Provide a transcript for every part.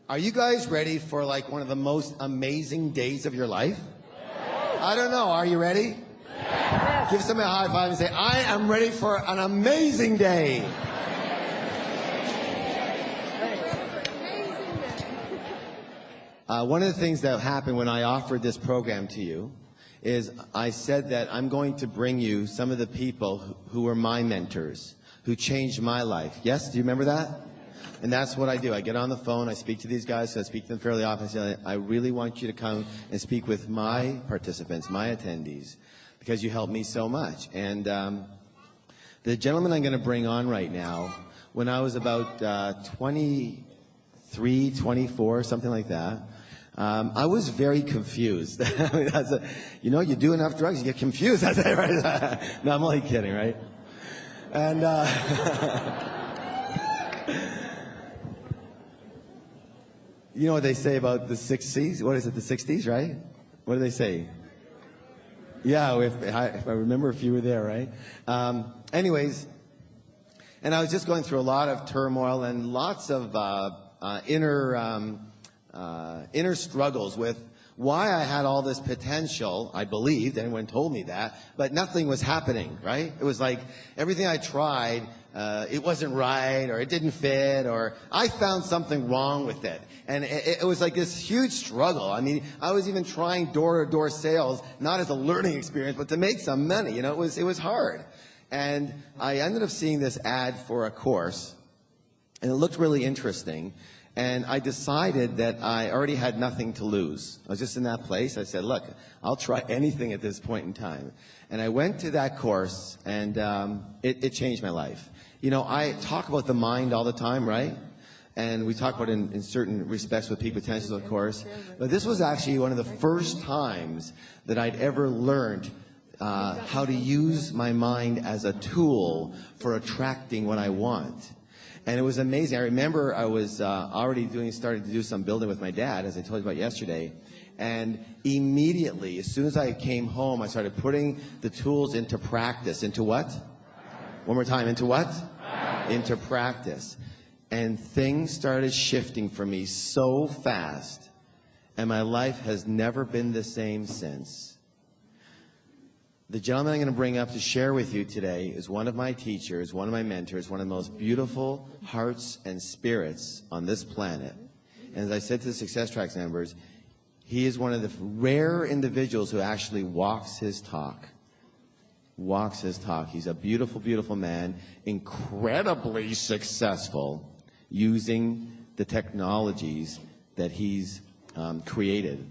Are you guys ready for like one of the most amazing days of your life? I don't know. Are you ready? Yes. Give somebody a high five and say, I am ready for an amazing day. One of the things that happened when I offered this program to you is I said that I'm going to bring you some of the people who were my mentors, who changed my life. Yes? Do you remember that? And that's what I do. I get on the phone, I speak to these guys, so I speak to them fairly often. I say, I really want you to come and speak with my participants, my attendees, because you helped me so much. And the gentleman I'm going to bring on right now, when I was about 23, 24, something like that, I was very confused. You know, you do enough drugs, you get confused. That's it, right? No, I'm only kidding, right? And you know what they say about the 60s? What is it, the 60s, right? What do they say? Yeah, if I remember if you were there, right? Anyways, and I was just going through a lot of turmoil and lots of inner struggles with why I had all this potential. I believed, anyone told me that, but nothing was happening, right? It was like everything I tried, it wasn't right, or it didn't fit, or I found something wrong with it. And it was like this huge struggle. I mean, I was even trying door-to-door sales, not as a learning experience, but to make some money. You know, it was hard. And I ended up seeing this ad for a course, and it looked really interesting. And I decided that I already had nothing to lose. I was just in that place. I said, look, I'll try anything at this point in time. And I went to that course, and it changed my life. You know, I talk about the mind all the time, right? And we talk about it in certain respects with peak potential, of course. But this was actually one of the first times that I'd ever learned how to use my mind as a tool for attracting what I want. And it was amazing. I remember I was already starting to do some building with my dad, as I told you about yesterday. And immediately, as soon as I came home, I started putting the tools into practice. Into what? One more time. Into what? Into practice. And things started shifting for me so fast. And my life has never been the same since. The gentleman I'm going to bring up to share with you today is one of my teachers, one of my mentors, one of the most beautiful hearts and spirits on this planet. And as I said to the Success Tracks members, he is one of the rare individuals who actually walks his talk. Walks his talk. He's a beautiful, beautiful man, incredibly successful, using the technologies that he's created.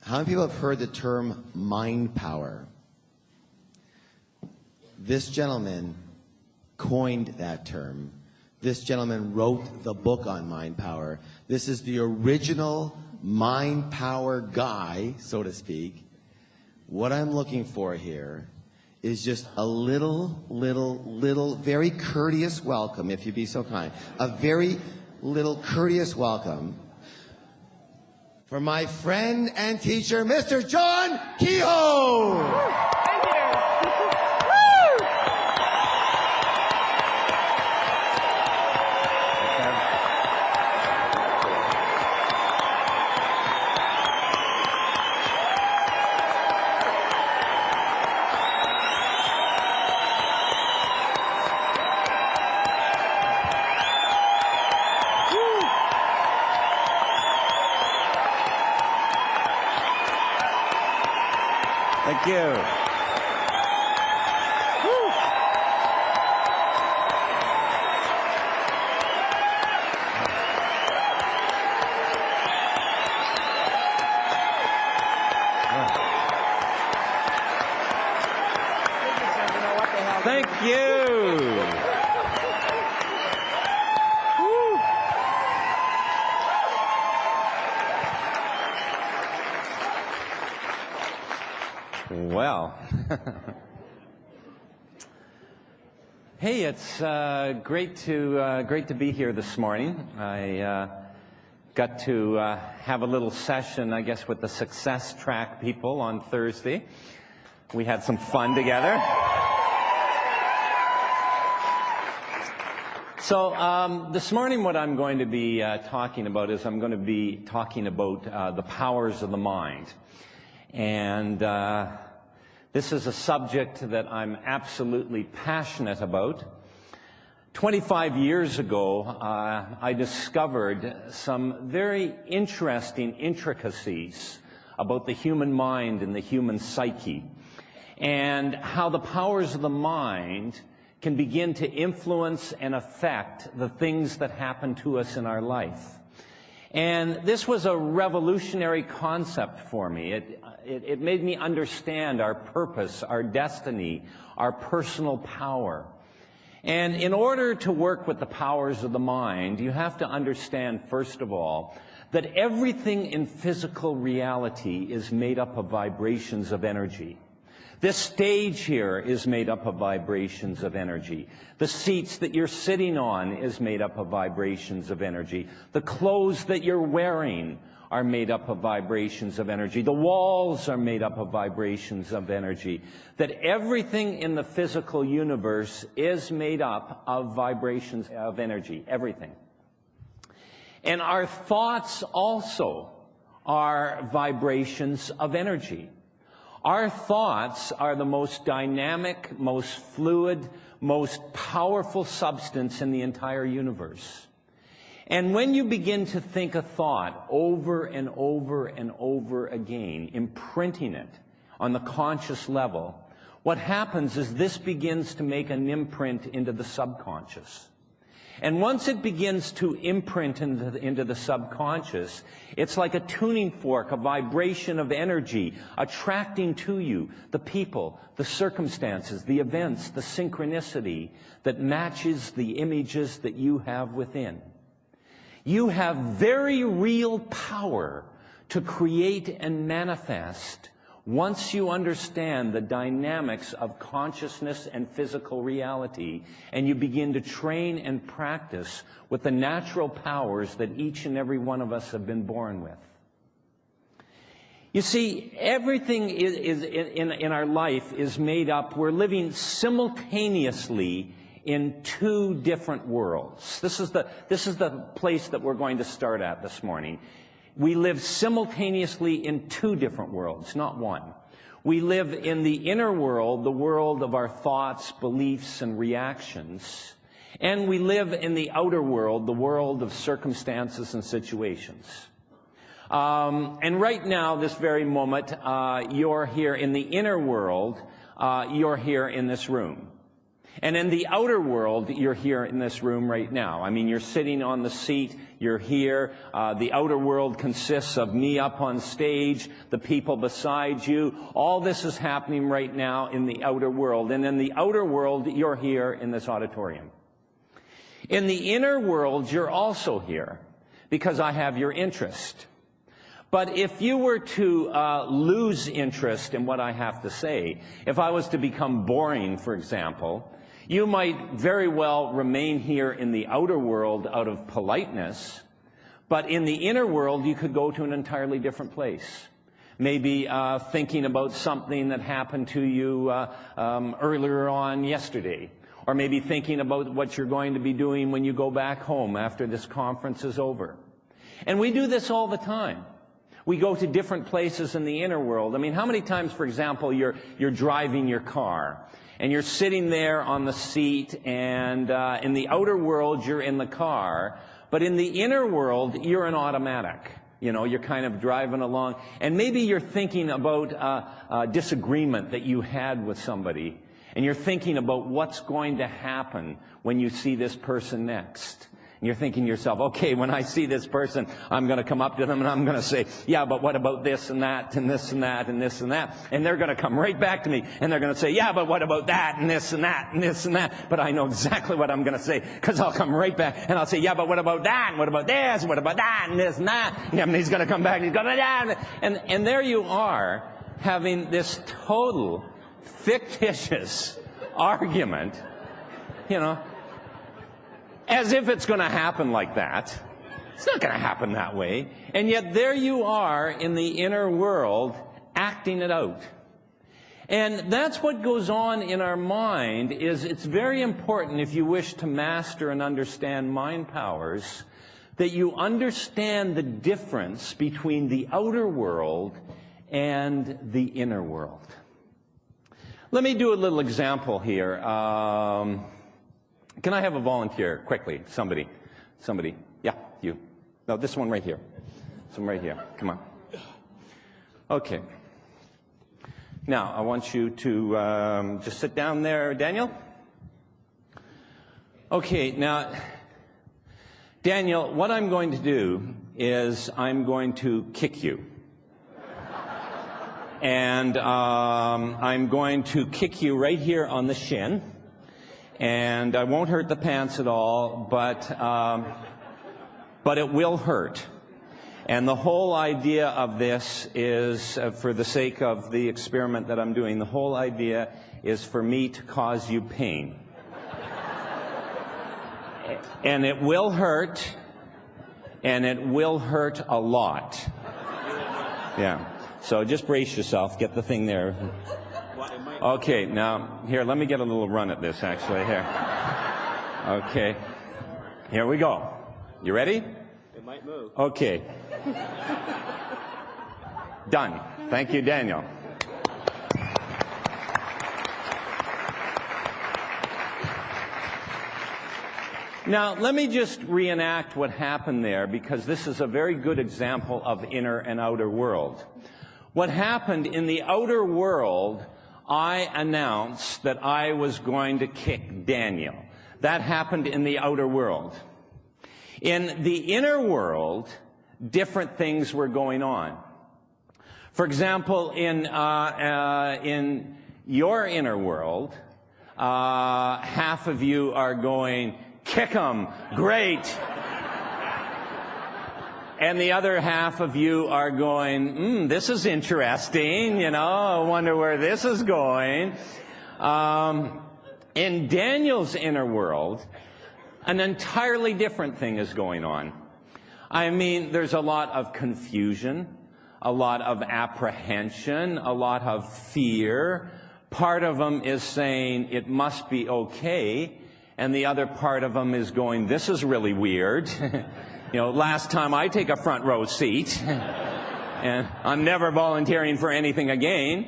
How many people have heard the term mind power? This gentleman coined that term. This gentleman wrote the book on mind power. This is the original mind power guy, so to speak. What I'm looking for here is just a little, very courteous welcome, if you'd be so kind. A very little courteous welcome for my friend and teacher, Mr. John Kehoe. Thank you. Thank you. Woo. Thank you. Woo. Well, hey, it's great to be here this morning. I got to have a little session, I guess, with the Success Track people on Thursday. We had some fun together. So this morning what I'm going to be talking about is I'm going to be talking about the powers of the mind. And this is a subject that I'm absolutely passionate about. 25 years ago, I discovered some very interesting intricacies about the human mind and the human psyche, and how the powers of the mind can begin to influence and affect the things that happen to us in our life. And this was a revolutionary concept for me. It made me understand our purpose, our destiny, our personal power. And in order to work with the powers of the mind, you have to understand, first of all, that everything in physical reality is made up of vibrations of energy. This stage here is made up of vibrations of energy. The seats that you're sitting on is made up of vibrations of energy. The clothes that you're wearing are made up of vibrations of energy. The walls are made up of vibrations of energy. That everything in the physical universe is made up of vibrations of energy. Everything. And our thoughts also are vibrations of energy. Our thoughts are the most dynamic, most fluid, most powerful substance in the entire universe. And when you begin to think a thought over and over and over again, imprinting it on the conscious level, what happens is this begins to make an imprint into the subconscious. And once it begins to imprint into the subconscious, it's like a tuning fork, a vibration of energy, attracting to you the people, the circumstances, the events, the synchronicity that matches the images that you have within. You have very real power to create and manifest once you understand the dynamics of consciousness and physical reality, and you begin to train and practice with the natural powers that each and every one of us have been born with. You see, everything in our life is made up. We're living simultaneously in two different worlds. This is the place that we're going to start at this morning. We live simultaneously in two different worlds, not one. We live in the inner world, the world of our thoughts, beliefs, and reactions. And we live in the outer world, the world of circumstances and situations. And right now, this very moment, you're here in the inner world, you're here in this room. And in the outer world, you're here in this room right now. I mean, you're sitting on the seat, you're here. The outer world consists of me up on stage, the people beside you. All this is happening right now in the outer world. And in the outer world, you're here in this auditorium. In the inner world, you're also here because I have your interest. But if you were to lose interest in what I have to say, if I was to become boring, for example, you might very well remain here in the outer world out of politeness, but in the inner world, you could go to an entirely different place. Maybe thinking about something that happened to you earlier on yesterday, or maybe thinking about what you're going to be doing when you go back home after this conference is over. And we do this all the time. We go to different places in the inner world. I mean, how many times, for example, you're driving your car, and you're sitting there on the seat, and in the outer world, you're in the car, but in the inner world, you're an automatic. You know, you're kind of driving along, and maybe you're thinking about a disagreement that you had with somebody, and you're thinking about what's going to happen when you see this person next. And you're thinking to yourself, okay, when I see this person, I'm going to come up to them and I'm going to say, yeah, but what about this and that and this and that and this and that? And they're going to come right back to me and they're going to say, yeah, but what about that and this and that and this and that? But I know exactly what I'm going to say, because I'll come right back and I'll say, yeah, but what about that? And what about this? And what about that? And this and that? And he's going to come back and he's going to, yeah. And there you are, having this total fictitious argument, you know, as if it's going to happen like that. It's not going to happen that way. And yet there you are in the inner world acting it out. And that's what goes on in our mind. It's very important, if you wish to master and understand mind powers, that you understand the difference between the outer world and the inner world. Let me do a little example here. Can I have a volunteer quickly? Somebody. Yeah, you. No, this one right here. This one right here. Come on. Okay. Now, I want you to just sit down there, Daniel. Okay, now, Daniel, what I'm going to do is I'm going to kick you. And I'm going to kick you right here on the shin. And I won't hurt the pants at all, but it will hurt. And the whole idea of this is, for the sake of the experiment that I'm doing, the whole idea is for me to cause you pain. And it will hurt, and it will hurt a lot. Yeah. So just brace yourself. Get the thing there. Okay, now, here, let me get a little run at this, actually. Here. Okay. Here we go. You ready? It might move. Okay. Done. Thank you, Daniel. Now, let me just reenact what happened there, because this is a very good example of inner and outer world. What happened in the outer world, I announced that I was going to kick Daniel. That happened in the outer world. In the inner world, different things were going on. For example, in your inner world, half of you are going, kick 'em, great. And the other half of you are going, this is interesting, you know, I wonder where this is going. In Daniel's inner world, an entirely different thing is going on. I mean, there's a lot of confusion, a lot of apprehension, a lot of fear. Part of them is saying it must be okay, and the other part of them is going, this is really weird. You know, last time I take a front row seat, and I'm never volunteering for anything again.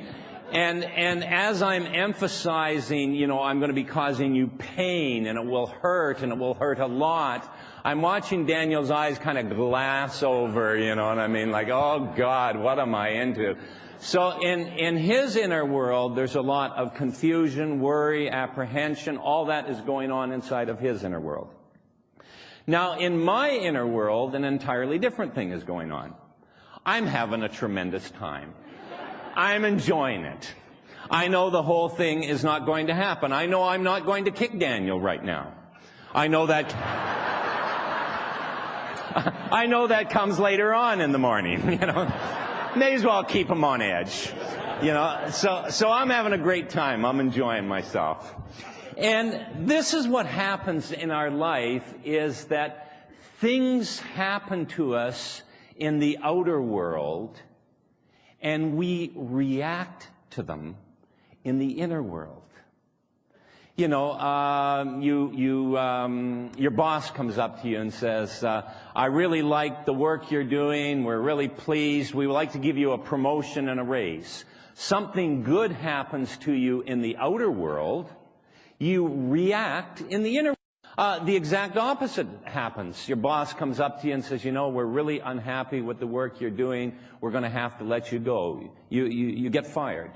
And as I'm emphasizing, you know, I'm going to be causing you pain, and it will hurt a lot, I'm watching Daniel's eyes kind of glass over, you know what I mean? Like, oh God, what am I into? So in his inner world, there's a lot of confusion, worry, apprehension, all that is going on inside of his inner world. Now, in my inner world, an entirely different thing is going on. I'm having a tremendous time. I'm enjoying it. I know the whole thing is not going to happen. I know I'm not going to kick Daniel right now. I know that comes later on in the morning, you know. May as well keep him on edge. You know, so I'm having a great time. I'm enjoying myself. And this is what happens in our life, is that things happen to us in the outer world, and we react to them in the inner world. You know, your boss comes up to you and says, I really like the work you're doing. We're really pleased. We would like to give you a promotion and a raise. Something good happens to you in the outer world. You react in the inner world. The exact opposite happens. Your boss comes up to you and says, you know, we're really unhappy with the work you're doing. We're going to have to let you go. You get fired.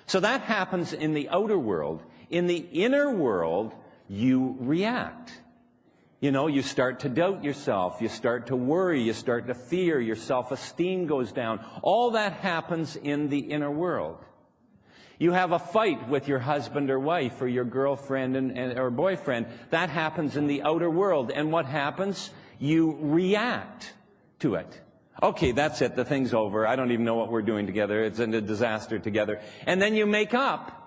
So that happens in the outer world. In the inner world, you react. You know, you start to doubt yourself. You start to worry. You start to fear. Your self-esteem goes down. All that happens in the inner world. You have a fight with your husband or wife or your girlfriend or boyfriend. That happens in the outer world. And what happens? You react to it. Okay, that's it. The thing's over. I don't even know what we're doing together. It's a disaster together. And then you make up.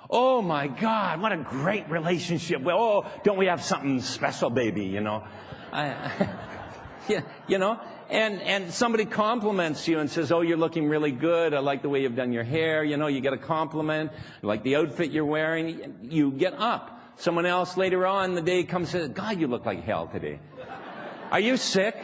Oh, my God, what a great relationship. Well, oh, don't we have something special, baby, you know? Yeah, you know? and somebody compliments you and says, oh, you're looking really good. I like the way you've done your hair. You know, you get a compliment. I like the outfit you're wearing. You get up. Someone else later on the day comes and says, God, you look like hell today. Are you sick?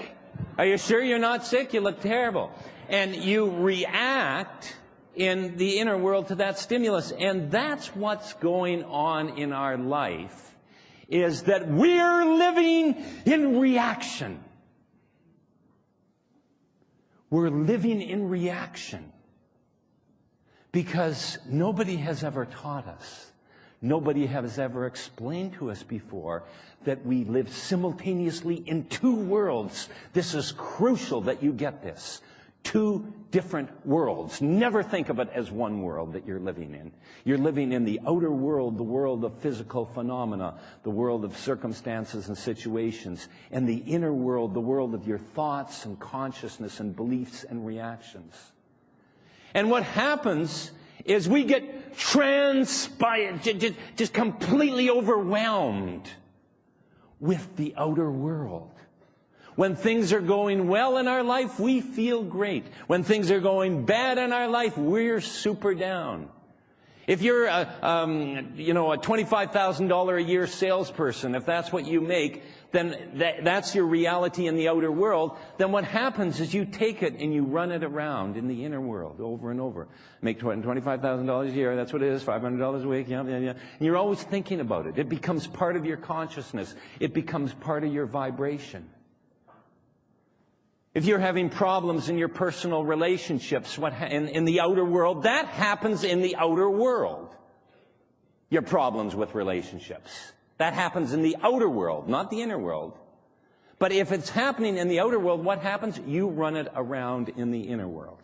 Are you sure you're not sick? You look terrible. And you react in the inner world to that stimulus. And that's what's going on in our life, is that we're living in reaction. We're living in reaction because nobody has ever taught us, nobody has ever explained to us before that we live simultaneously in two worlds. This is crucial that you get this. Two different worlds. Never think of it as one world that you're living in. You're living in the outer world, the world of physical phenomena, the world of circumstances and situations, and the inner world, the world of your thoughts and consciousness and beliefs and reactions. And what happens is we get transpired, just completely overwhelmed with the outer world. When things are going well in our life, we feel great. When things are going bad in our life, we're super down. If you're a $25,000 a year salesperson, if that's what you make, then that's your reality in the outer world. Then what happens is you take it and you run it around in the inner world over and over. Make $25,000 a year, that's what it is, $500 a week, yeah. And you're always thinking about it. It becomes part of your consciousness. It becomes part of your vibration. If you're having problems in your personal relationships, in the outer world, that happens in the outer world. Your problems with relationships. That happens in the outer world, not the inner world. But if it's happening in the outer world, what happens? You run it around in the inner world.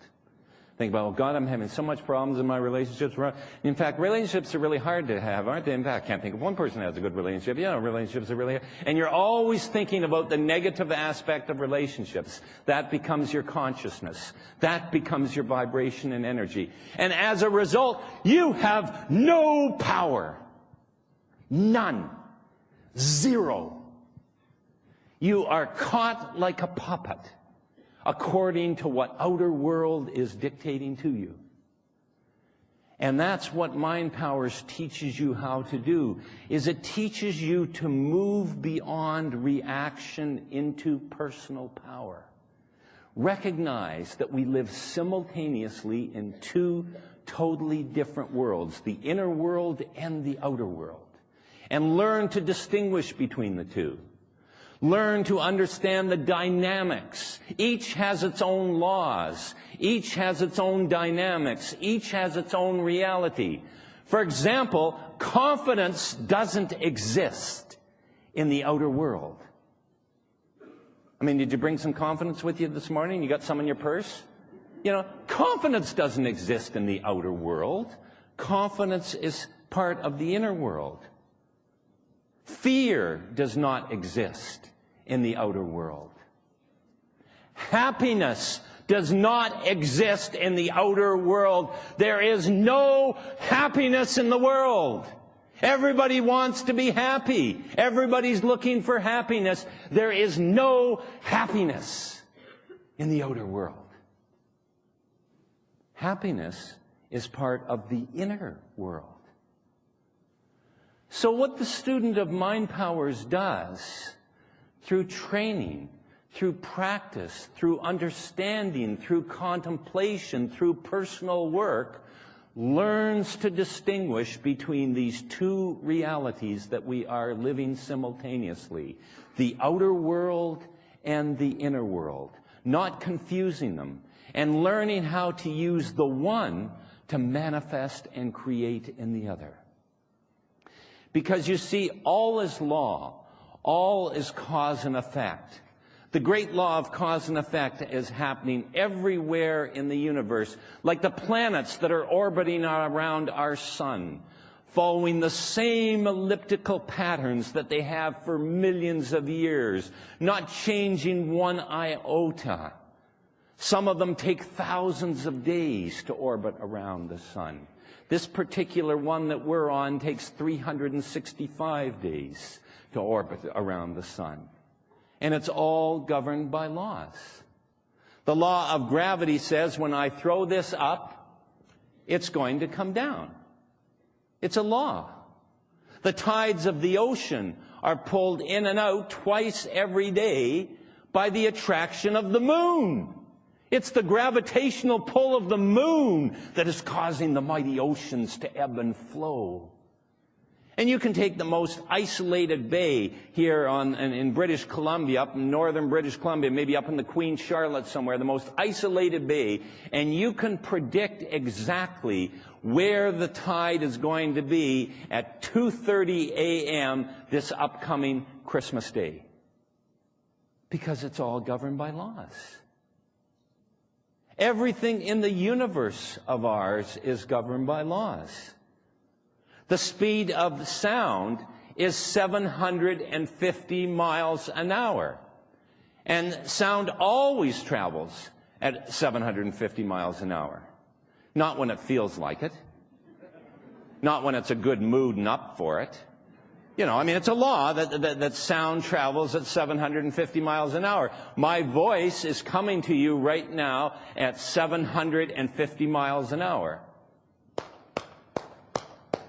Think about, oh God, I'm having so much problems in my relationships. In fact, relationships are really hard to have, aren't they? In fact, I can't think of one person who has a good relationship. Yeah, relationships are really hard. And you're always thinking about the negative aspect of relationships. That becomes your consciousness. That becomes your vibration and energy. And as a result, you have no power. None. Zero. You are caught like a puppet, according to what outer world is dictating to you. And that's what Mind Powers teaches you how to do, is it teaches you to move beyond reaction into personal power. Recognize that we live simultaneously in two totally different worlds, the inner world and the outer world. And learn to distinguish between the two. Learn to understand the dynamics. Each has its own laws. Each has its own dynamics. Each has its own reality. For example, confidence doesn't exist in the outer world. I mean, did you bring some confidence with you this morning? You got some in your purse? You know, confidence doesn't exist in the outer world. Confidence is part of the inner world. Fear does not exist in the outer world. Happiness does not exist in the outer world. There is no happiness in the world. Everybody wants to be happy. Everybody's looking for happiness. There is no happiness in the outer world. Happiness is part of the inner world. So what the student of Mind Powers does, through training, through practice, through understanding, through contemplation, through personal work, learns to distinguish between these two realities that we are living simultaneously, the outer world and the inner world, not confusing them, and learning how to use the one to manifest and create in the other. Because you see, all is law. All is cause and effect. The great law of cause and effect is happening everywhere in the universe, like the planets that are orbiting around our sun, following the same elliptical patterns that they have for millions of years, not changing one iota. Some of them take thousands of days to orbit around the sun. This particular one that we're on takes 365 days to orbit around the sun. And it's all governed by laws. The law of gravity says when I throw this up, it's going to come down. It's a law. The tides of the ocean are pulled in and out twice every day by the attraction of the moon. It's the gravitational pull of the moon that is causing the mighty oceans to ebb and flow. And you can take the most isolated bay here in British Columbia, up in northern British Columbia, maybe up in the Queen Charlotte somewhere, the most isolated bay, and you can predict exactly where the tide is going to be at 2:30 a.m. this upcoming Christmas Day. Because it's all governed by laws. Everything in the universe of ours is governed by laws. The speed of sound is 750 miles an hour. And sound always travels at 750 miles an hour. Not when it feels like it. Not when it's a good mood and up for it. You know, I mean, it's a law that sound travels at 750 miles an hour. My voice is coming to you right now at 750 miles an hour.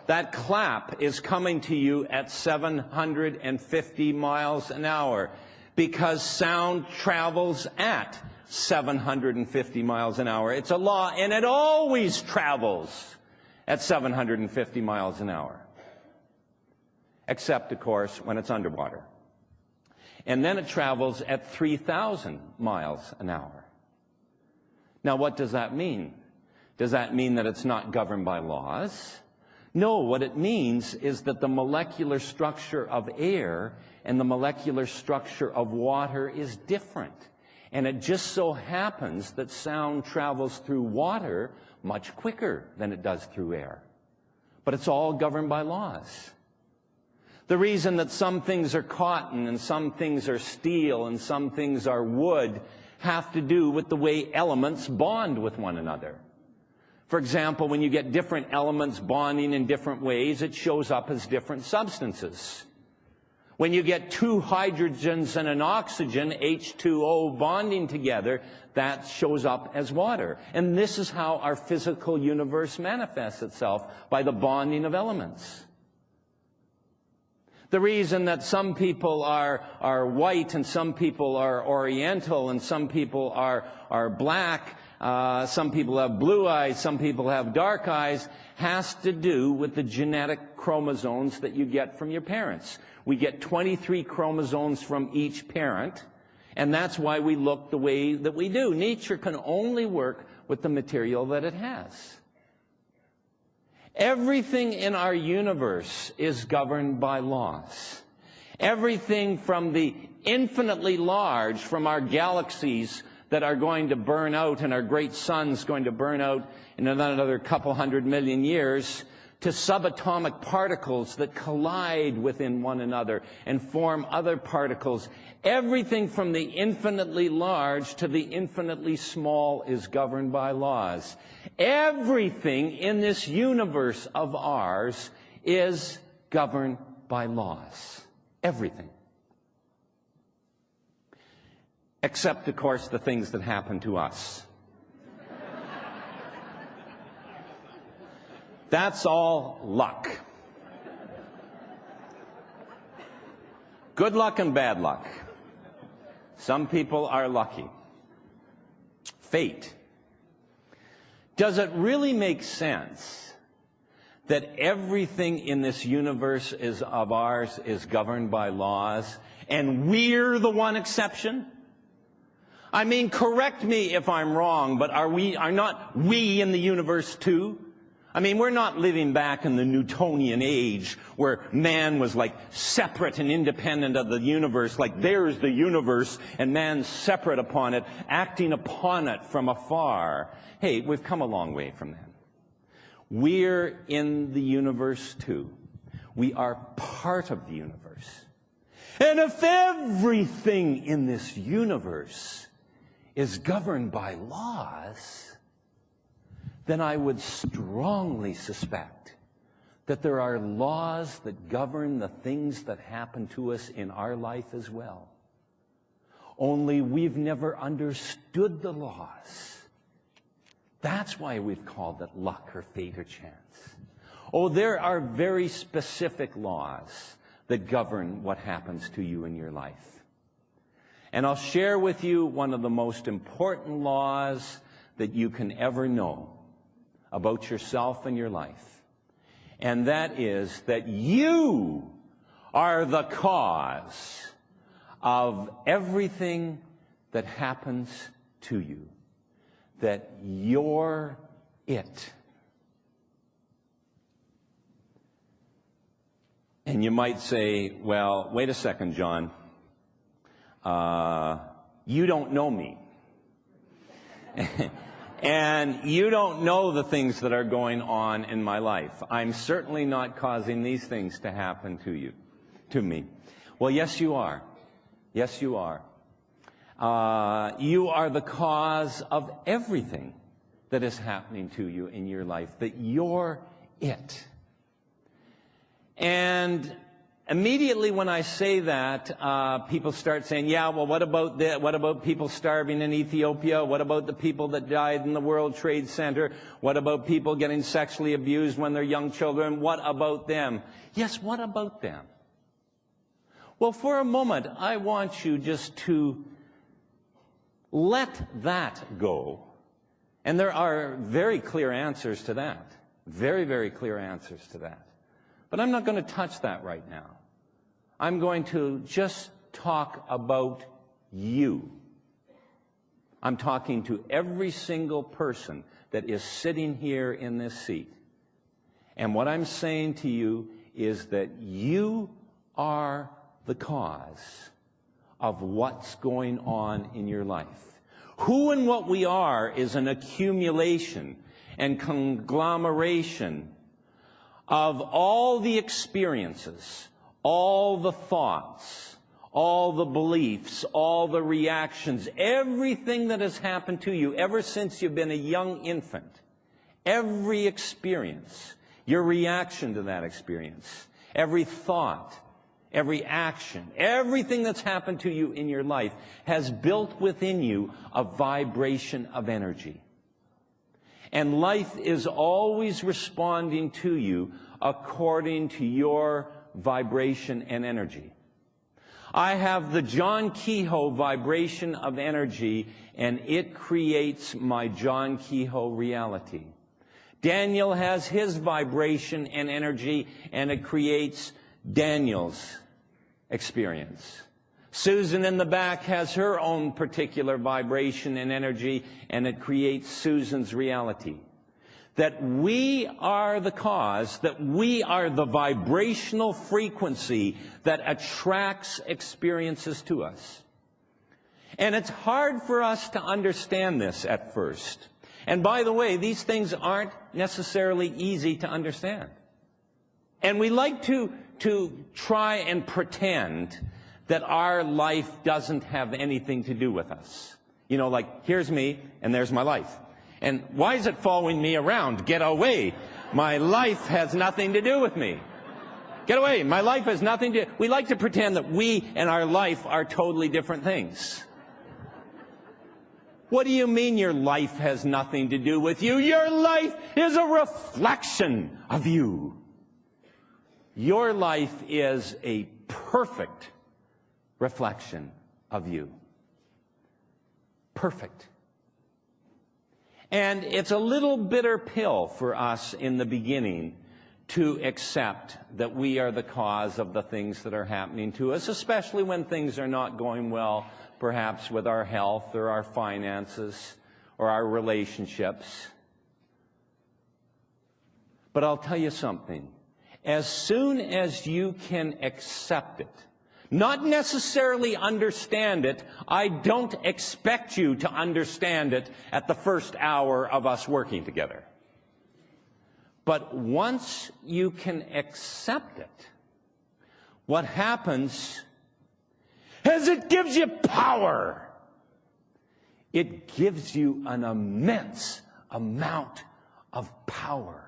That clap is coming to you at 750 miles an hour because sound travels at 750 miles an hour. It's a law, and it always travels at 750 miles an hour. Except, of course, when it's underwater. And then it travels at 3,000 miles an hour. Now, what does that mean? Does that mean that it's not governed by laws? No, what it means is that the molecular structure of air and the molecular structure of water is different. And it just so happens that sound travels through water much quicker than it does through air. But it's all governed by laws. The reason that some things are cotton and some things are steel and some things are wood have to do with the way elements bond with one another. For example, when you get different elements bonding in different ways, it shows up as different substances. When you get two hydrogens and an oxygen, H2O, bonding together, that shows up as water. And this is how our physical universe manifests itself, by the bonding of elements. The reason that some people are white and some people are oriental and some people are black, some people have blue eyes, some people have dark eyes, has to do with the genetic chromosomes that you get from your parents. We get 23 chromosomes from each parent, and that's why we look the way that we do. Nature can only work with the material that it has. Everything in our universe is governed by laws. Everything from the infinitely large, from our galaxies that are going to burn out and our great sun's going to burn out in another couple 100 million years, to subatomic particles that collide within one another and form other particles. Everything from the infinitely large to the infinitely small is governed by laws. Everything in this universe of ours is governed by laws. Everything. Except, of course, the things that happen to us. That's all luck. Good luck and bad luck. Some people are lucky. Fate. Does it really make sense that everything in this universe of ours is governed by laws, and we're the one exception? I mean, correct me if I'm wrong, but are not we in the universe too? I mean, we're not living back in the Newtonian age where man was like separate and independent of the universe, like there's the universe and man's separate upon it, acting upon it from afar. Hey, we've come a long way from that. We're in the universe too. We are part of the universe. And if everything in this universe is governed by laws, then I would strongly suspect that there are laws that govern the things that happen to us in our life as well. Only we've never understood the laws. That's why we've called it luck or fate or chance. Oh, there are very specific laws that govern what happens to you in your life. And I'll share with you one of the most important laws that you can ever know about yourself and your life. And that is that you are the cause of everything that happens to you. That you're it. And you might say, well, wait a second, John. You don't know me. And you don't know the things that are going on in my life. I'm certainly not causing these things to happen to me. Well, yes, you are. Yes, you are. You are the cause of everything that is happening to you in your life, that you're it. And immediately when I say that, people start saying, yeah, well, what about that? What about people starving in Ethiopia? What about the people that died in the World Trade Center? What about people getting sexually abused when they're young children? What about them? Yes, what about them? Well, for a moment, I want you just to let that go. And there are very clear answers to that. Very, very clear answers to that. But I'm not going to touch that right now. I'm going to just talk about you. I'm talking to every single person that is sitting here in this seat. And what I'm saying to you is that you are the cause of what's going on in your life. Who and what we are is an accumulation and conglomeration of all the experiences, all the thoughts, all the beliefs, all the reactions, everything that has happened to you ever since you've been a young infant, every experience, your reaction to that experience, every thought, every action, everything that's happened to you in your life has built within you a vibration of energy. And life is always responding to you according to your vibration and energy. I have the John Kehoe vibration of energy, and it creates my John Kehoe reality. Daniel has his vibration and energy, and it creates Daniel's experience. Susan in the back has her own particular vibration and energy, and it creates Susan's reality. That we are the cause, that we are the vibrational frequency that attracts experiences to us. And it's hard for us to understand this at first. And by the way, these things aren't necessarily easy to understand. And we like to try and pretend that our life doesn't have anything to do with us. You know, like, here's me, and there's my life. And why is it following me around? Get away. My life has nothing to do with me. Get away. My life has nothing to... We like to pretend that we and our life are totally different things. What do you mean your life has nothing to do with you? Your life is a reflection of you. Your life is a perfect reflection of you. Perfect. And it's a little bitter pill for us in the beginning to accept that we are the cause of the things that are happening to us, especially when things are not going well, perhaps with our health or our finances or our relationships. But I'll tell you something. As soon as you can accept it, not necessarily understand it, I don't expect you to understand it at the first hour of us working together. But once you can accept it, what happens is it gives you power. It gives you an immense amount of power.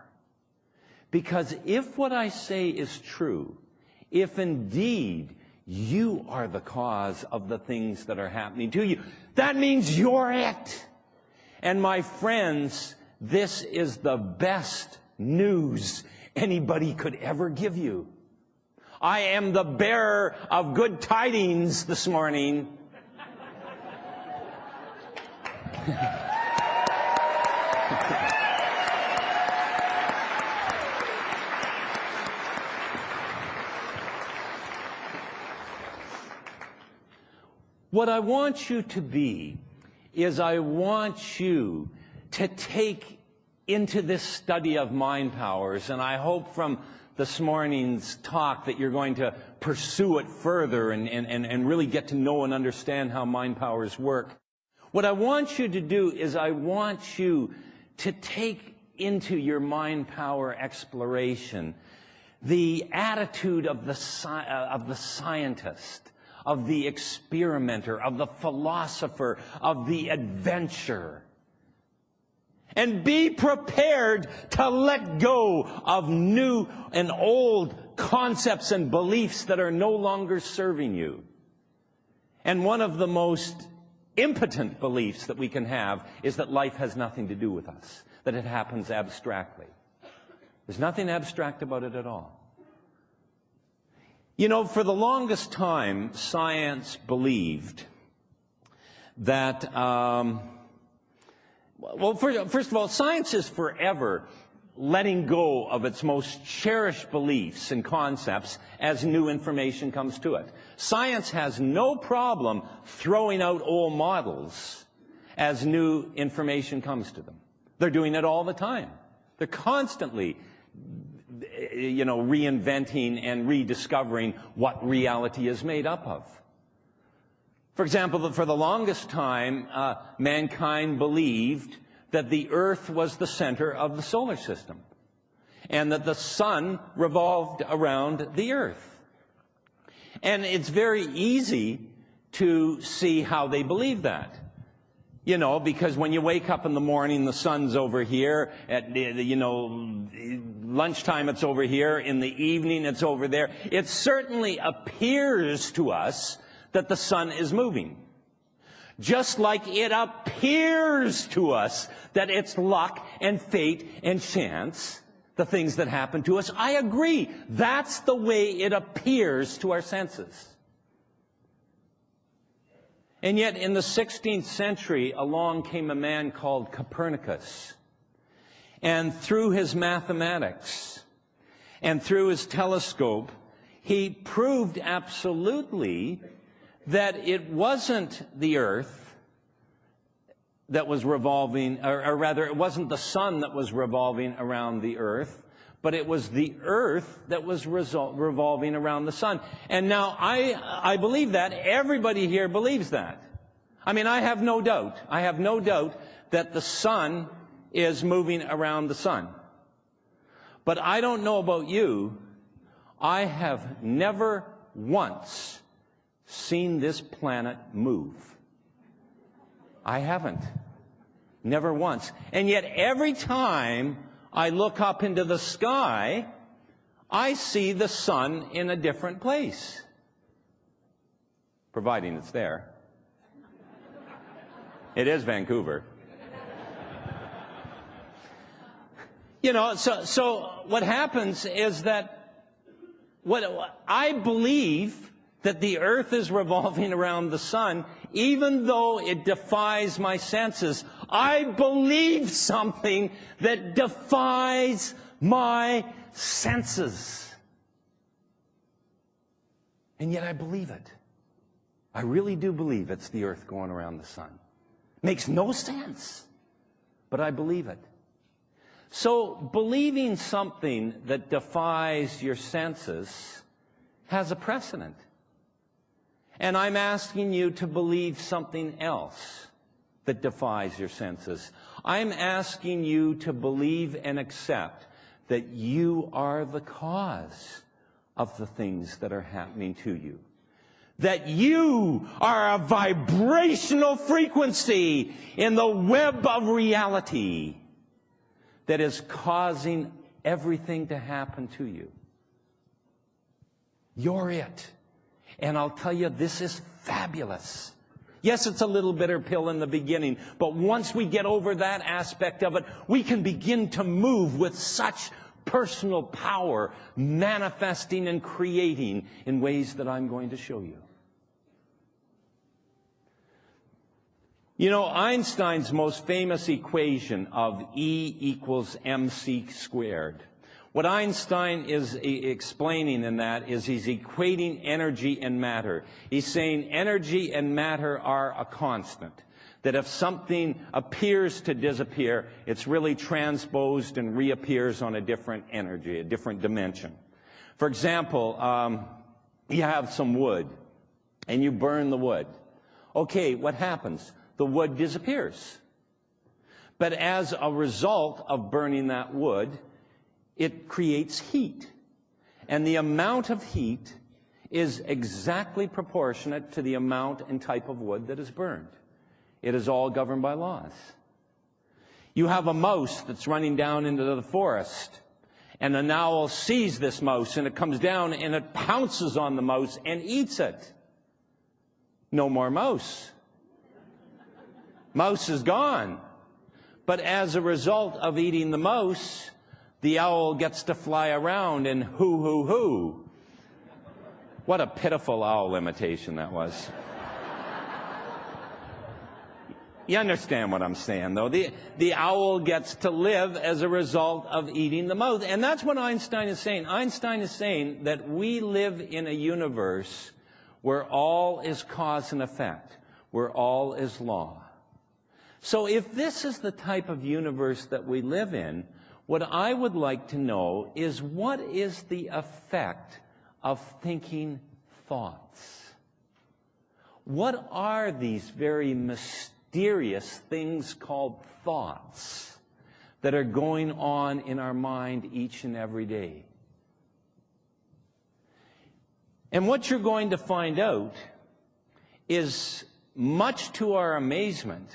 Because if what I say is true, if indeed You are the cause of the things that are happening to you. That means you're it. And my friends, this is the best news anybody could ever give you. I am the bearer of good tidings this morning. What I want you to be is I want you to take into this study of mind powers, and I hope from this morning's talk that you're going to pursue it further and really get to know and understand how mind powers work. What I want you to do is I want you to take into your mind power exploration the attitude of the scientist, of the experimenter, of the philosopher, of the adventurer. And be prepared to let go of new and old concepts and beliefs that are no longer serving you. And one of the most impotent beliefs that we can have is that life has nothing to do with us, that it happens abstractly. There's nothing abstract about it at all. You know, for the longest time, science believed that, first of all, science is forever letting go of its most cherished beliefs and concepts as new information comes to it. Science has no problem throwing out old models as new information comes to them. They're doing it all the time. They're constantly, reinventing and rediscovering what reality is made up of. For example, for the longest time, mankind believed that the Earth was the center of the solar system and that the sun revolved around the Earth. And it's very easy to see how they believe that. You know, because when you wake up in the morning, the sun's over here. At, lunchtime, it's over here. In the evening, it's over there. It certainly appears to us that the sun is moving. Just like it appears to us that it's luck and fate and chance, the things that happen to us. I agree. That's the way it appears to our senses. And yet, in the 16th century, along came a man called Copernicus. And through his mathematics and through his telescope, he proved absolutely that it wasn't the Earth that was revolving, or rather, it wasn't the sun that was revolving around the Earth, but it was the Earth that was revolving around the sun. And now, I believe that. Everybody here believes that. I mean, I have no doubt. I have no doubt that the sun is moving around the sun. But I don't know about you. I have never once seen this planet move. I haven't. Never once. And yet every time I look up into the sky, I see the sun in a different place. Providing it's there. It is Vancouver. You know, so what happens is that I believe that the Earth is revolving around the sun, even though it defies my senses. I believe something that defies my senses. And yet I believe it. I really do believe it's the Earth going around the sun. Makes no sense, but I believe it. So believing something that defies your senses has a precedent. And I'm asking you to believe something else that defies your senses. I'm asking you to believe and accept that you are the cause of the things that are happening to you. That you are a vibrational frequency in the web of reality that is causing everything to happen to you. You're it. And I'll tell you, this is fabulous. Yes, it's a little bitter pill in the beginning, but once we get over that aspect of it, we can begin to move with such personal power, manifesting and creating in ways that I'm going to show you. You know, Einstein's most famous equation of E equals mc squared. What Einstein is explaining in that is he's equating energy and matter. He's saying energy and matter are a constant. That if something appears to disappear, it's really transposed and reappears on a different energy, a different dimension. For example, you have some wood, and you burn the wood. Okay, what happens? The wood disappears. But as a result of burning that wood, it creates heat. And the amount of heat is exactly proportionate to the amount and type of wood that is burned. It is all governed by laws. You have a mouse that's running down into the forest, and an owl sees this mouse, and it comes down and it pounces on the mouse and eats it. No more mouse. Mouse is gone. But as a result of eating the mouse, the owl gets to fly around and hoo, hoo, hoo. What a pitiful owl imitation that was. You understand what I'm saying, though. The owl gets to live as a result of eating the mouse. And that's what Einstein is saying. Einstein is saying that we live in a universe where all is cause and effect, where all is law. So if this is the type of universe that we live in, what I would like to know is, what is the effect of thinking thoughts? What are these very mysterious things called thoughts that are going on in our mind each and every day? And what you're going to find out is, much to our amazement,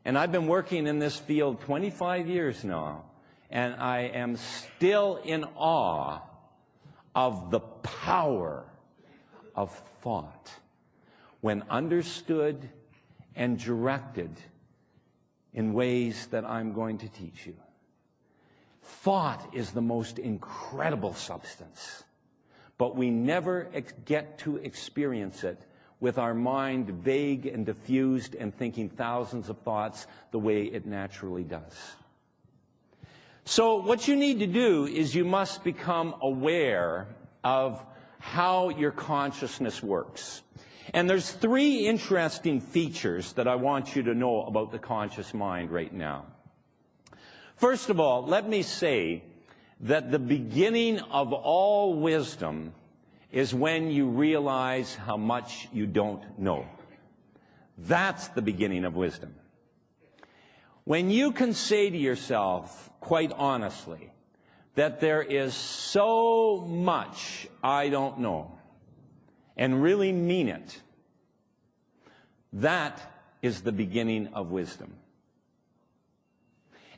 and I've been working in this field 25 years now, and I am still in awe of the power of thought when understood and directed in ways that I'm going to teach you. Thought is the most incredible substance, but we never get to experience it with our mind vague and diffused and thinking thousands of thoughts the way it naturally does. So what you need to do is you must become aware of how your consciousness works. And there's three interesting features that I want you to know about the conscious mind right now. First of all, let me say that the beginning of all wisdom is when you realize how much you don't know. That's the beginning of wisdom. When you can say to yourself, quite honestly, that there is so much I don't know, and really mean it, that is the beginning of wisdom.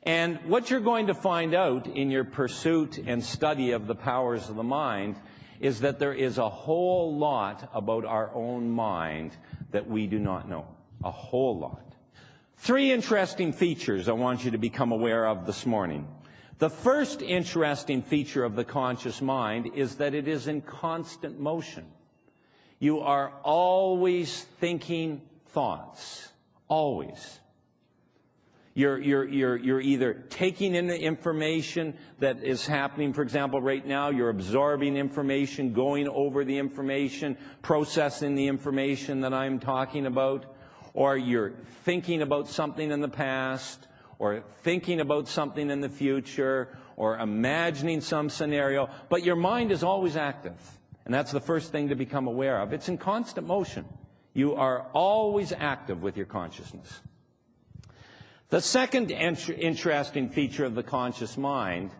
And what you're going to find out in your pursuit and study of the powers of the mind is that there is a whole lot about our own mind that we do not know. A whole lot. Three interesting features I want you to become aware of this morning. The first interesting feature of the conscious mind is that it is in constant motion. You are always thinking thoughts. Always. You're either taking in the information that is happening. For example, right now, you're absorbing information, going over the information, processing the information that I'm talking about, or you're thinking about something in the past, or thinking about something in the future, or imagining some scenario, but your mind is always active. And that's the first thing to become aware of. It's in constant motion. You are always active with your consciousness. The second interesting feature of the conscious mind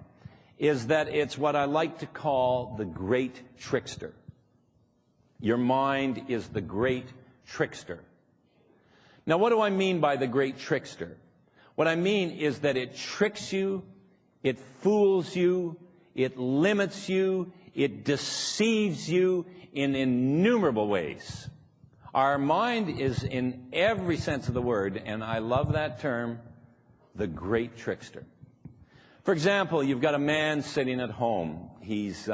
is that it's what I like to call the great trickster. Your mind is the great trickster. Now, what do I mean by the great trickster? What I mean is that it tricks you, it fools you, it limits you, it deceives you in innumerable ways. Our mind is, in every sense of the word, and I love that term, the great trickster. For example, you've got a man sitting at home. He's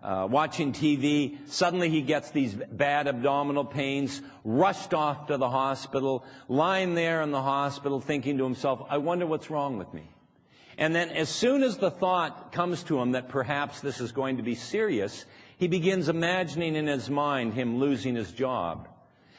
watching TV. Suddenly he gets these bad abdominal pains, rushed off to the hospital, lying there in the hospital thinking to himself, I wonder what's wrong with me. And then as soon as the thought comes to him that perhaps this is going to be serious, he begins imagining in his mind him losing his job.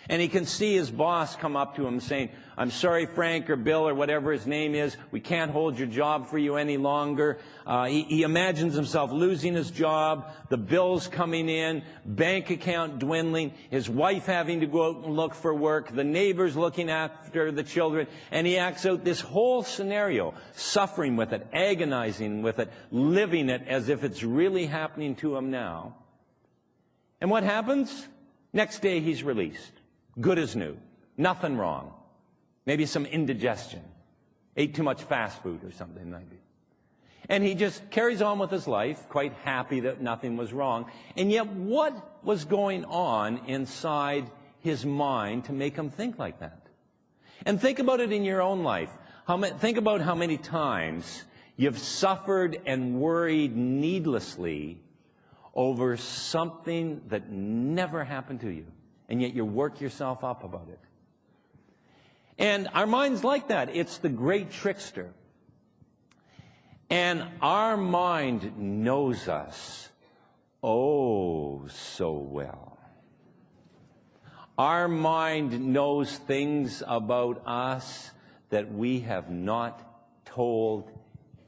And he can see his boss come up to him saying, I'm sorry, Frank or Bill or whatever his name is, we can't hold your job for you any longer. He imagines himself losing his job, the bills coming in, bank account dwindling, his wife having to go out and look for work, the neighbors looking after the children, and he acts out this whole scenario, suffering with it, agonizing with it, living it as if it's really happening to him now. And what happens? Next day he's released. Good as new. Nothing wrong. Maybe some indigestion. Ate too much fast food or something like that. And he just carries on with his life, quite happy that nothing was wrong. And yet what was going on inside his mind to make him think like that? And think about it in your own life. Think about how many times you've suffered and worried needlessly over something that never happened to you. And yet you work yourself up about it. And our mind's like that. It's the great trickster. And our mind knows us oh so well. Our mind knows things about us that we have not told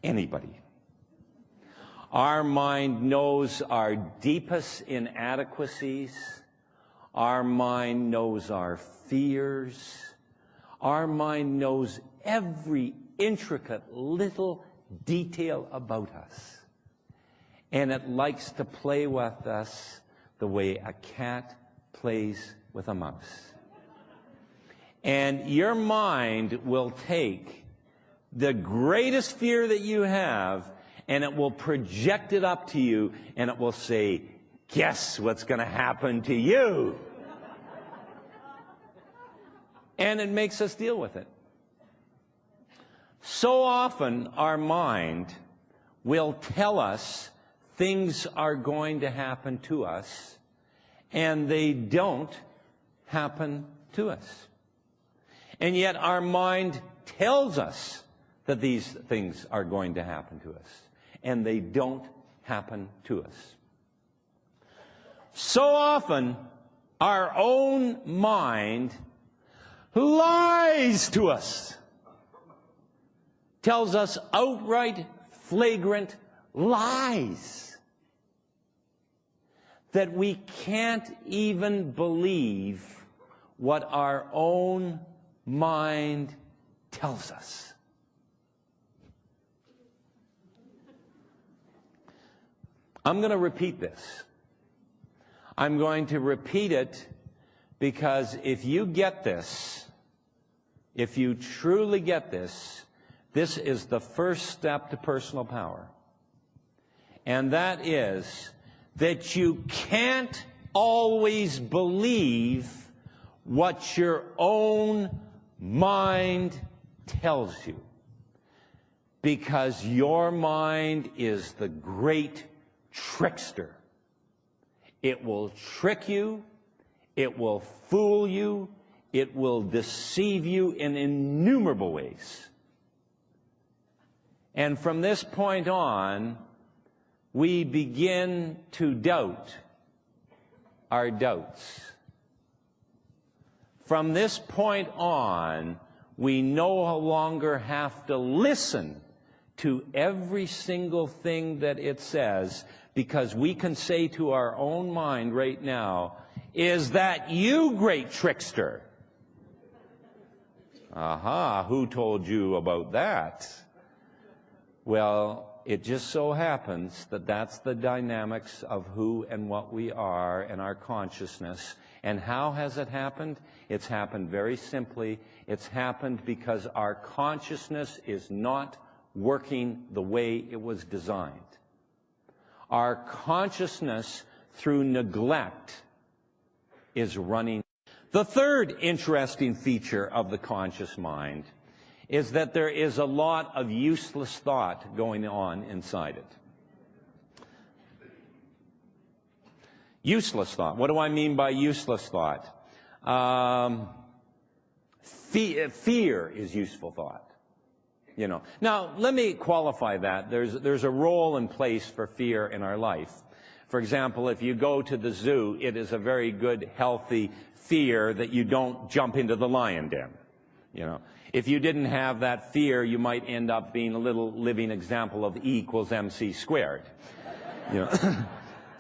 anybody. Our mind knows our deepest inadequacies. Our mind knows our fears. Our mind knows every intricate little detail about us. And it likes to play with us the way a cat plays with a mouse. And your mind will take the greatest fear that you have, and it will project it up to you, and it will say, guess what's going to happen to you? And it makes us deal with it. So often our mind will tell us things are going to happen to us, and they don't happen to us. And yet our mind tells us that these things are going to happen to us, and they don't happen to us. So often, our own mind lies to us, tells us outright, flagrant lies that we can't even believe what our own mind tells us. I'm going to repeat this. I'm going to repeat it because if you get this, if you truly get this, this is the first step to personal power. And that is that you can't always believe what your own mind tells you, because your mind is the great trickster. It will trick you, it will fool you, it will deceive you in innumerable ways. And from this point on, we begin to doubt our doubts. From this point on, we no longer have to listen to every single thing that it says, because we can say to our own mind right now, is that you, great trickster? Aha, who told you about that? Well, it just so happens that that's the dynamics of who and what we are and our consciousness. And how has it happened? It's happened very simply. It's happened because our consciousness is not working the way it was designed. Our consciousness, through neglect is running. The third interesting feature of the conscious mind is that there is a lot of useless thought going on inside it. Useless thought. What do I mean by useless thought? Fear is useful thought. You know. Now, let me qualify that. There's a role and place for fear in our life. For example, if you go to the zoo, it is a very good, healthy fear that you don't jump into the lion den. You know. If you didn't have that fear, you might end up being a little living example of E equals MC squared. You know.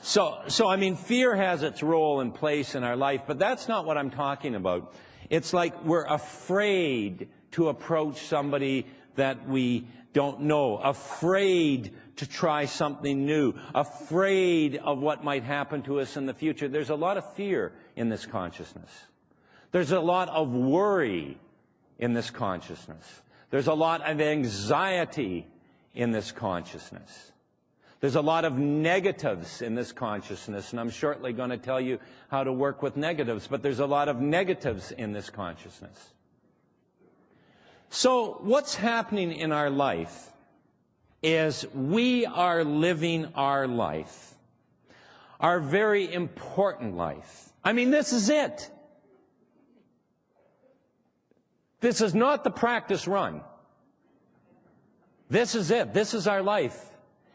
So I mean, fear has its role and place in our life, but that's not what I'm talking about. It's like we're afraid to approach somebody that we don't know, afraid to try something new, afraid of what might happen to us in the future. There's a lot of fear in this consciousness. There's a lot of worry in this consciousness. There's a lot of anxiety in this consciousness. There's a lot of negatives in this consciousness, and I'm shortly going to tell you how to work with negatives, but there's a lot of negatives in this consciousness. So what's happening in our life is we are living our life, our very important life. I mean, this is it. This is not the practice run. This is it. This is our life.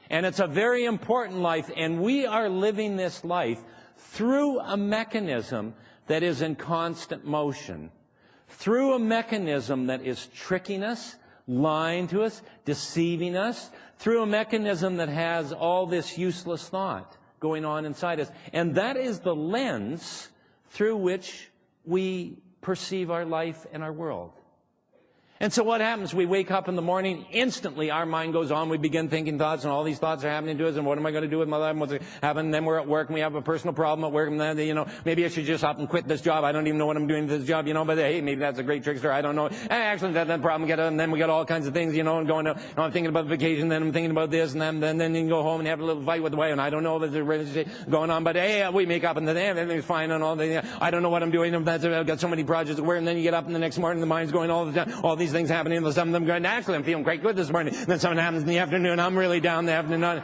And it's a very important life, and we are living this life through a mechanism that is in constant motion, through a mechanism that is tricking us, lying to us, deceiving us, through a mechanism that has all this useless thought going on inside us. And that is the lens through which we perceive our life and our world. And so what happens? We wake up in the morning, instantly our mind goes on, we begin thinking thoughts, and all these thoughts are happening to us, and what am I going to do with my life, and what's going to happen? And then we're at work, and we have a personal problem at work, and then, you know, maybe I should just up and quit this job, I don't even know what I'm doing with this job, you know, but hey, maybe that's a great trickster, I don't know. Actually, that's the problem, and then we got all kinds of things, you know, and going, I'm thinking about vacation, then I'm thinking about this, and then you can go home and have a little fight with the wife, and I don't know if there's going on, but hey, we make up, and then everything's fine, and all the, I don't know what I'm doing, and I've got so many projects at work, and then you get up in the next morning, the mind's going all the time, all these things happening, and some of them going, actually, I'm feeling quite good this morning. And then something happens in the afternoon, I'm really down in the afternoon.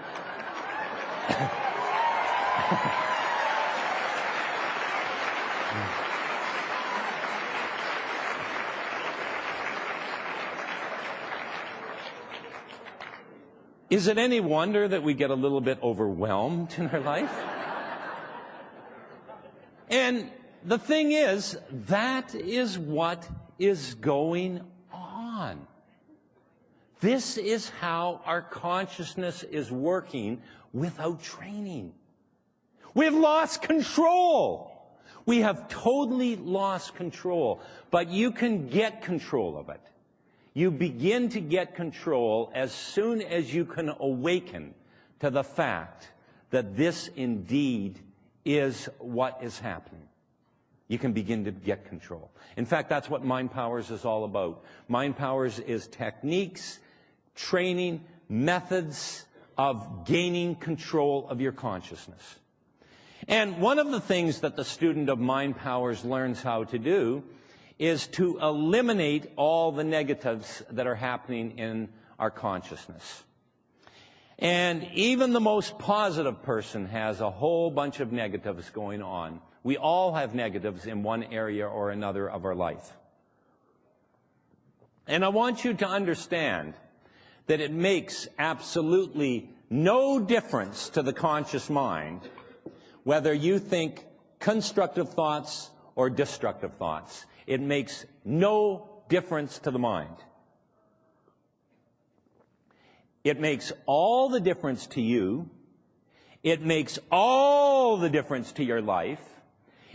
Is it any wonder that we get a little bit overwhelmed in our life? And the thing is, that is what is going on. This is how our consciousness is working without training. We've lost control. We have totally lost control. But you can get control of it. You begin to get control as soon as you can awaken to the fact that this indeed is what is happening. You can begin to get control. In fact, that's what Mind Powers is all about. Mind Powers is techniques, training, methods of gaining control of your consciousness. And one of the things that the student of Mind Powers learns how to do is to eliminate all the negatives that are happening in our consciousness. And even the most positive person has a whole bunch of negatives going on. We all have negatives in one area or another of our life. And I want you to understand that it makes absolutely no difference to the conscious mind whether you think constructive thoughts or destructive thoughts. It makes no difference to the mind. It makes all the difference to you. It makes all the difference to your life.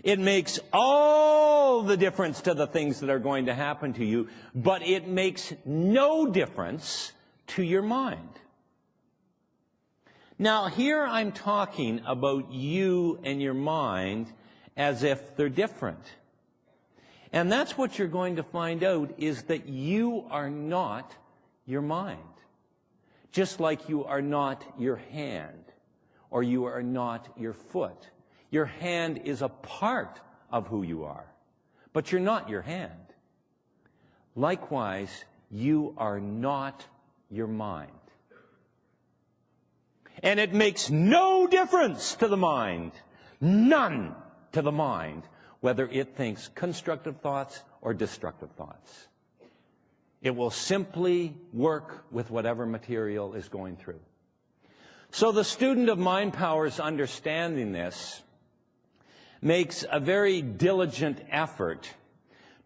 It makes all the difference to the things that are going to happen to you, but it makes no difference to your mind. Now, here I'm talking about you and your mind as if they're different. And that's what you're going to find out, is that you are not your mind. Just like you are not your hand, or you are not your foot. Your hand is a part of who you are, but you're not your hand. Likewise, you are not your mind. And it makes no difference to the mind, none to the mind, whether it thinks constructive thoughts or destructive thoughts. It will simply work with whatever material is going through. So the student of mind powers understanding this makes a very diligent effort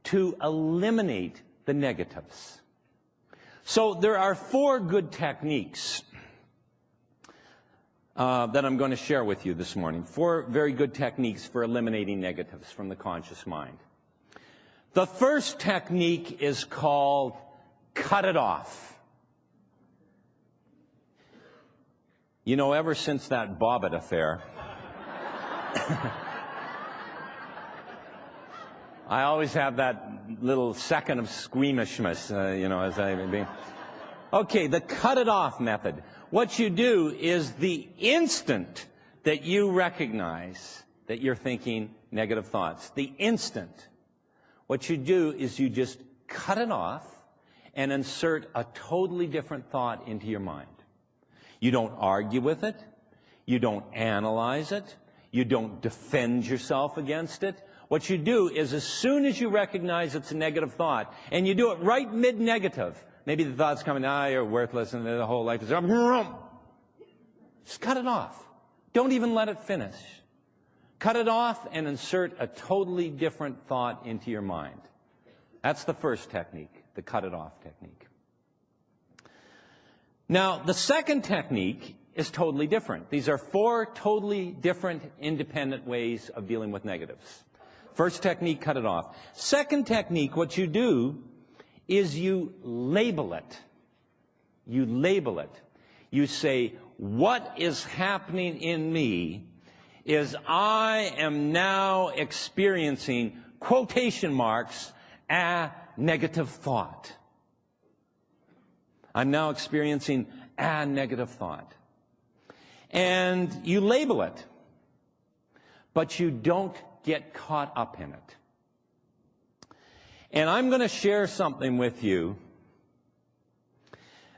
to eliminate the negatives. So there are 4 good techniques that I'm going to share with you this morning. 4 very good techniques for eliminating negatives from the conscious mind. The first technique is called cut it off. You know, ever since that Bobbitt affair, I always have that little second of squeamishness, as I be. Okay, the cut it off method. What you do is the instant that you recognize that you're thinking negative thoughts, the instant, what you do is you just cut it off and insert a totally different thought into your mind. You don't argue with it. You don't analyze it. You don't defend yourself against it. What you do is as soon as you recognize it's a negative thought, and you do it right mid-negative, maybe the thought's coming, you're worthless, and the whole life is, just cut it off. Don't even let it finish. Cut it off and insert a totally different thought into your mind. That's the first technique, the cut it off technique. Now, the second technique is totally different. These are 4 totally different, independent ways of dealing with negatives. First technique, cut it off. Second technique, what you do is you label it. You label it. You say, what is happening in me is I am now experiencing, quotation marks, a negative thought. I'm now experiencing a negative thought. And you label it, but you don't get caught up in it. And I'm going to share something with you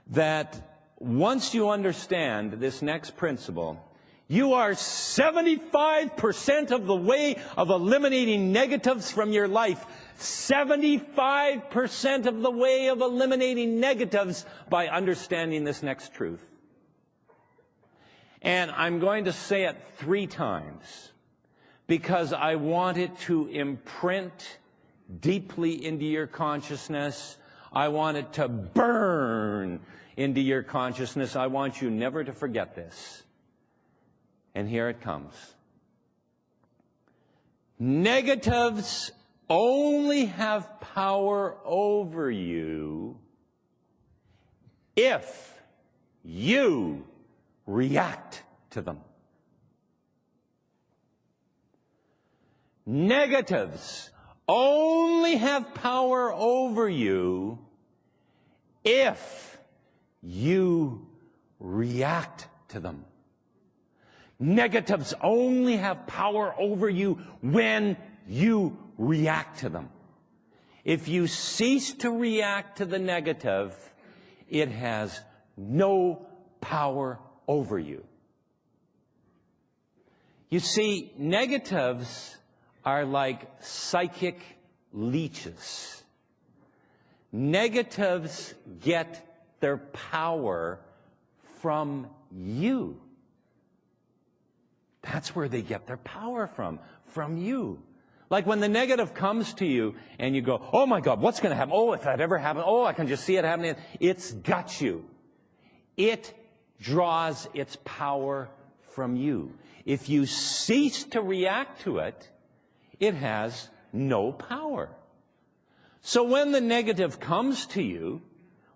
that once you understand this next principle, you are 75% of the way of eliminating negatives from your life. 75% of the way of eliminating negatives by understanding this next truth. And I'm going to say it 3 times because I want it to imprint deeply into your consciousness. I want it to burn into your consciousness. I want you never to forget this. And here it comes. Negatives only have power over you if you react to them. Negatives only have power over you if you react to them. Negatives only have power over you when you react to them. If you cease to react to the negative, it has no power over you. You see, negatives are like psychic leeches. Negatives get their power from you. That's where they get their power from you. Like when the negative comes to you and you go, oh my God, what's going to happen? Oh, if that ever happened, oh, I can just see it happening. It's got you. It draws its power from you. If you cease to react to it, it has no power. So when the negative comes to you,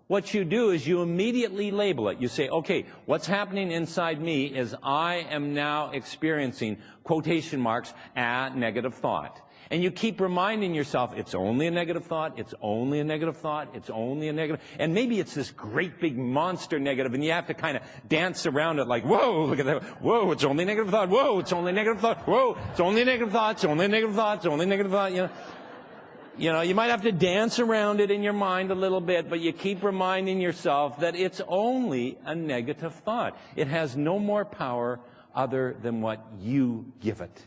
what you do is you immediately label it. You say, okay, what's happening inside me is I am now experiencing, quotation marks, a negative thought. And you keep reminding yourself, it's only a negative thought, it's only a negative thought, it's only a negative. And maybe it's this great big monster negative, and you have to kind of dance around it like, whoa, look at that. Whoa, it's only a negative thought. Whoa, it's only a negative thought. Whoa, it's only a negative thought. It's only a negative thought. It's only a negative thought. You know, you might have to dance around it in your mind a little bit, but you keep reminding yourself that it's only a negative thought. It has no more power other than what you give it.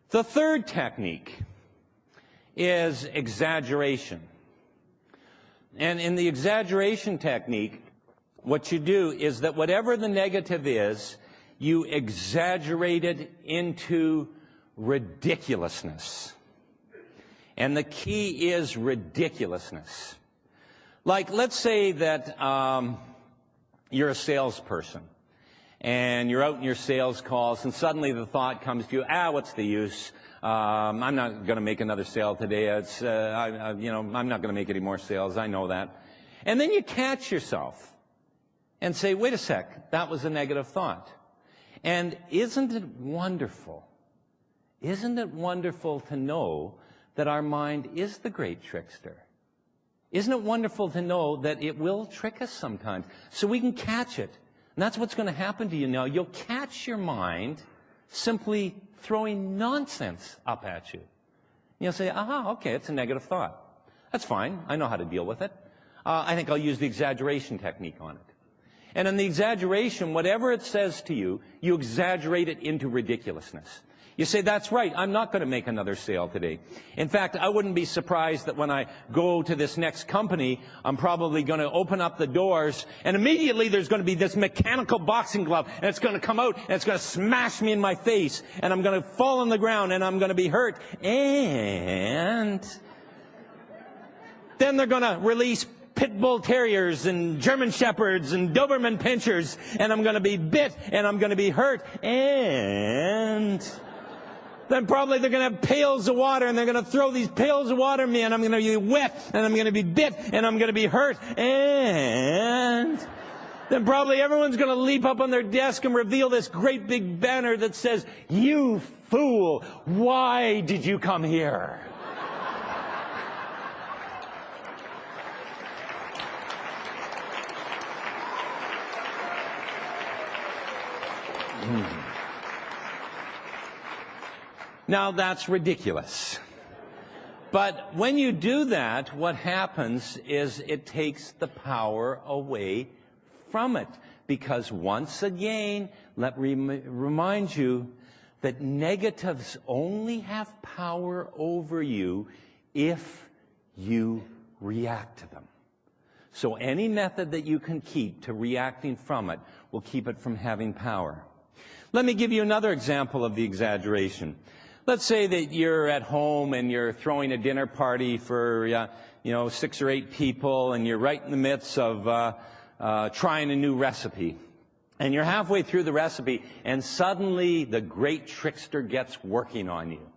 The third technique is exaggeration. And in the exaggeration technique, what you do is that whatever the negative is, you exaggerate it into ridiculousness. And the key is ridiculousness. Like, let's say that you're a salesperson. And you're out in your sales calls, and suddenly the thought comes to you, what's the use? I'm not going to make another sale today. I'm not going to make any more sales. I know that. And then you catch yourself and say, wait a sec, that was a negative thought. And isn't it wonderful? Isn't it wonderful to know that our mind is the great trickster? Isn't it wonderful to know that it will trick us sometimes so we can catch it? And that's what's going to happen to you now. You'll catch your mind simply throwing nonsense up at you. You'll say, okay, it's a negative thought. That's fine. I know how to deal with it. I think I'll use the exaggeration technique on it. And in the exaggeration, whatever it says to you, you exaggerate it into ridiculousness. You say, that's right, I'm not going to make another sale today. In fact, I wouldn't be surprised that when I go to this next company, I'm probably going to open up the doors, and immediately there's going to be this mechanical boxing glove, and it's going to come out, and it's going to smash me in my face, and I'm going to fall on the ground, and I'm going to be hurt. And then they're going to release Pit Bull Terriers and German Shepherds and Doberman Pinschers, and I'm going to be bit, and I'm going to be hurt, and then probably they're going to have pails of water, and they're going to throw these pails of water at me, and I'm going to be wet, and I'm going to be bit, and I'm going to be hurt, and then probably everyone's going to leap up on their desk and reveal this great big banner that says, "You fool, why did you come here?" Now, that's ridiculous. But when you do that, what happens is it takes the power away from it. Because once again, let me remind you that negatives only have power over you if you react to them. So any method that you can keep to reacting from it will keep it from having power. Let me give you another example of the exaggeration. Let's say that you're at home and you're throwing a dinner party for, 6 or 8 people, and you're right in the midst of trying a new recipe. And you're halfway through the recipe, and suddenly the great trickster gets working on you.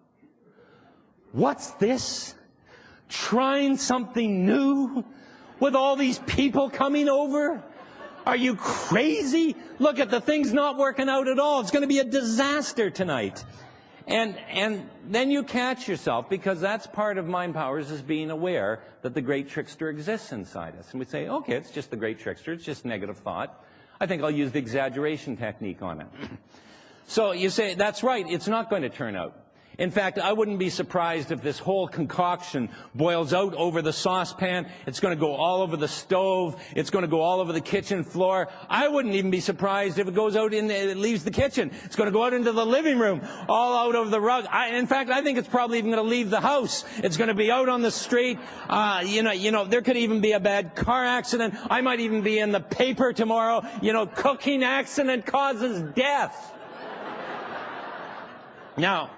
What's this? Trying something new with all these people coming over? Are you crazy? Look at the thing's not working out at all. It's going to be a disaster tonight. And then you catch yourself, because that's part of mind powers, is being aware that the great trickster exists inside us. And we say, okay, it's just the great trickster. It's just negative thought. I think I'll use the exaggeration technique on it. So you say, that's right, it's not going to turn out. In fact, I wouldn't be surprised if this whole concoction boils out over the saucepan. It's going to go all over the stove. It's going to go all over the kitchen floor. I wouldn't even be surprised if it goes out it leaves the kitchen. It's going to go out into the living room, all out over the rug. In fact, I think it's probably even going to leave the house. It's going to be out on the street. There could even be a bad car accident. I might even be in the paper tomorrow. Cooking accident causes death. Now,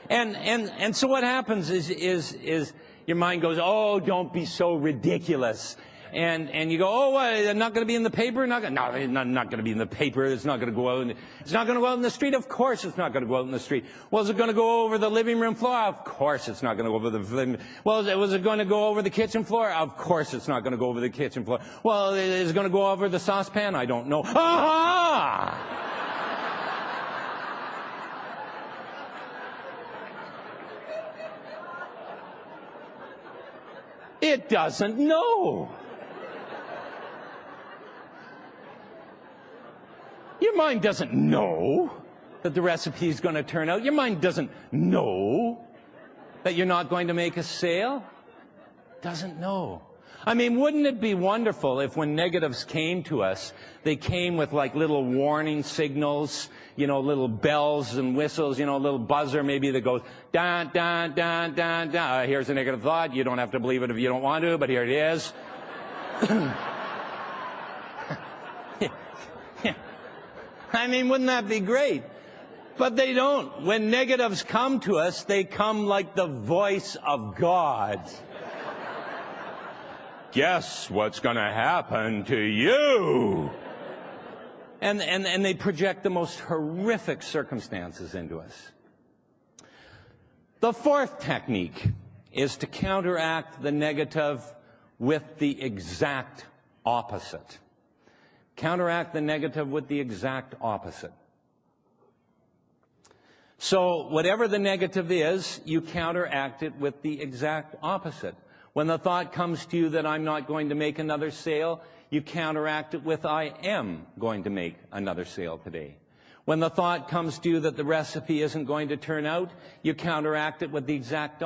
And so what happens is your mind goes, oh, don't be so ridiculous. And you go, oh, what, I'm not going to be in the paper? No, it's not going to be in the paper. It's not going to go out. It's not going to go out in the street. Of course it's not going to go out in the street. Well, is it going to go over the living room floor? Of course it's not going to go over the living room. Well, was it going to go over the kitchen floor? Of course it's not going to go over the kitchen floor. Well, is it going to go over the saucepan? I don't know. Aha! It doesn't know. Your mind doesn't know that the recipe is going to turn out. Your mind doesn't know that you're not going to make a sale. Doesn't know. I mean, wouldn't it be wonderful if when negatives came to us, they came with like little warning signals, little bells and whistles, a little buzzer maybe that goes, dun, dun, dun, dun, dun. Here's a negative thought. You don't have to believe it if you don't want to, but here it is. I mean, wouldn't that be great? But they don't. When negatives come to us, they come like the voice of God. Guess what's going to happen to you? And they project the most horrific circumstances into us. The fourth technique is to counteract the negative with the exact opposite. Counteract the negative with the exact opposite. So whatever the negative is, you counteract it with the exact opposite. When the thought comes to you that I'm not going to make another sale, you counteract it with I am going to make another sale today. When the thought comes to you that the recipe isn't going to turn out, you counteract it with the exact